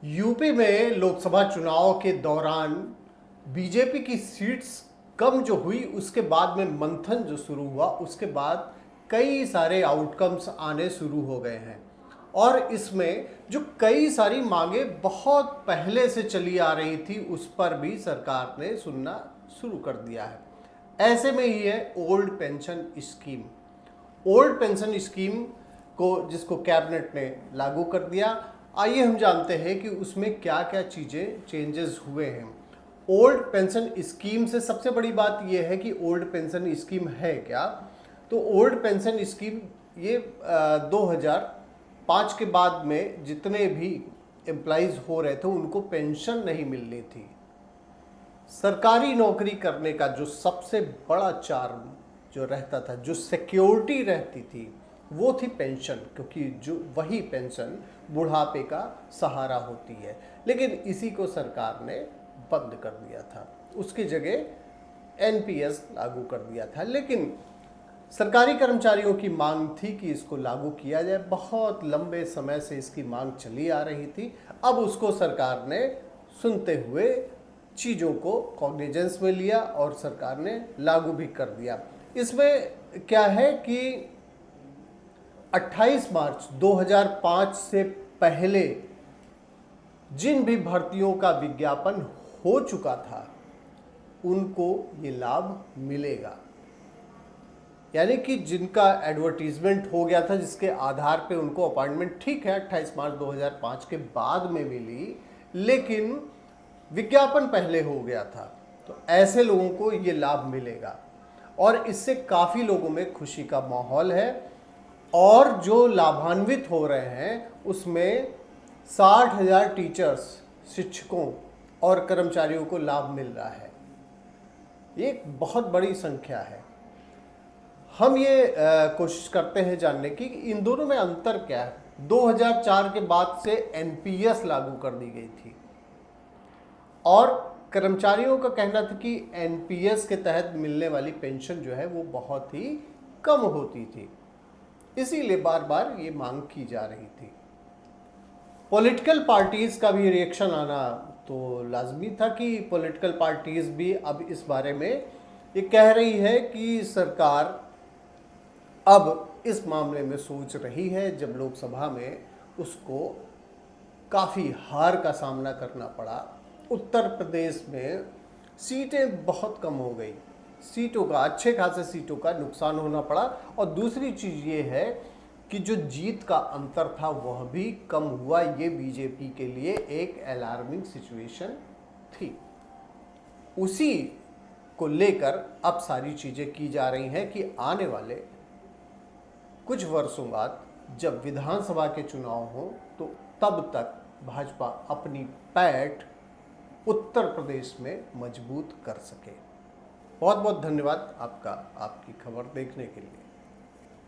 UP में लोकसभा चुनाव के दौरान बीजेपी की सीट्स कम जो हुई, उसके बाद में मंथन जो शुरू हुआ, उसके बाद कई सारे आउटकम्स आने शुरू हो गए हैं। और इसमें जो कई सारी मांगे बहुत पहले से चली आ रही थी, उस पर भी सरकार ने सुनना शुरू कर दिया है। ऐसे में ही है old pension scheme. Old pension scheme को जिसको कैबिनेट ने लागू कर दिया। आइए हम जानते हैं कि उसमें क्या क्या चीज़ें चेंजेस हुए हैं। ओल्ड पेंशन स्कीम से सबसे बड़ी बात यह है कि ओल्ड पेंशन स्कीम है क्या। तो ओल्ड पेंशन स्कीम ये 2005 के बाद में जितने भी एम्प्लॉइज हो रहे थे उनको पेंशन नहीं मिलनी थी। सरकारी नौकरी करने का जो सबसे बड़ा चार्म जो रहता था, जो सिक्योरिटी रहती थी, वो थी पेंशन, क्योंकि जो वही पेंशन बुढ़ापे का सहारा होती है। लेकिन इसी को सरकार ने बंद कर दिया था, उसकी जगह एनपीएस लागू कर दिया था। लेकिन सरकारी कर्मचारियों की मांग थी कि इसको लागू किया जाए। बहुत लंबे समय से इसकी मांग चली आ रही थी। अब उसको सरकार ने सुनते हुए चीज़ों को कॉग्निजेंस में लिया और सरकार ने लागू भी कर दिया। इसमें क्या है कि 28 मार्च 2005 से पहले जिन भी भर्तियों का विज्ञापन हो चुका था उनको ये लाभ मिलेगा। यानी कि जिनका एडवर्टीजमेंट हो गया था, जिसके आधार पे उनको अपॉइंटमेंट, ठीक है 28 मार्च 2005 के बाद में मिली, लेकिन विज्ञापन पहले हो गया था, तो ऐसे लोगों को ये लाभ मिलेगा। और इससे काफ़ी लोगों में खुशी का माहौल है। और जो लाभान्वित हो रहे हैं उसमें 60,000 टीचर्स, शिक्षकों और कर्मचारियों को लाभ मिल रहा है। ये एक बहुत बड़ी संख्या है। हम ये कोशिश करते हैं जानने की कि इन दोनों में अंतर क्या है। 2004 के बाद से एनपीएस लागू कर दी गई थी और कर्मचारियों का कहना था कि एनपीएस के तहत मिलने वाली पेंशन जो है वो बहुत ही कम होती थी, इसीलिए बार बार ये मांग की जा रही थी। पॉलिटिकल पार्टीज का भी रिएक्शन आना तो लाजमी था कि पॉलिटिकल पार्टीज भी अब इस बारे में ये कह रही है कि सरकार अब इस मामले में सोच रही है। जब लोकसभा में उसको काफ़ी हार का सामना करना पड़ा, उत्तर प्रदेश में सीटें बहुत कम हो गई, सीटों का, अच्छे खासे सीटों का नुकसान होना पड़ा। और दूसरी चीज़ ये है कि जो जीत का अंतर था वह भी कम हुआ। ये बीजेपी के लिए एक अलार्मिंग सिचुएशन थी। उसी को लेकर अब सारी चीज़ें की जा रही हैं कि आने वाले कुछ वर्षों बाद जब विधानसभा के चुनाव हो तो तब तक भाजपा अपनी पैठ उत्तर प्रदेश में मजबूत कर सके। बहुत बहुत धन्यवाद आपका, आपकी खबर देखने के लिए।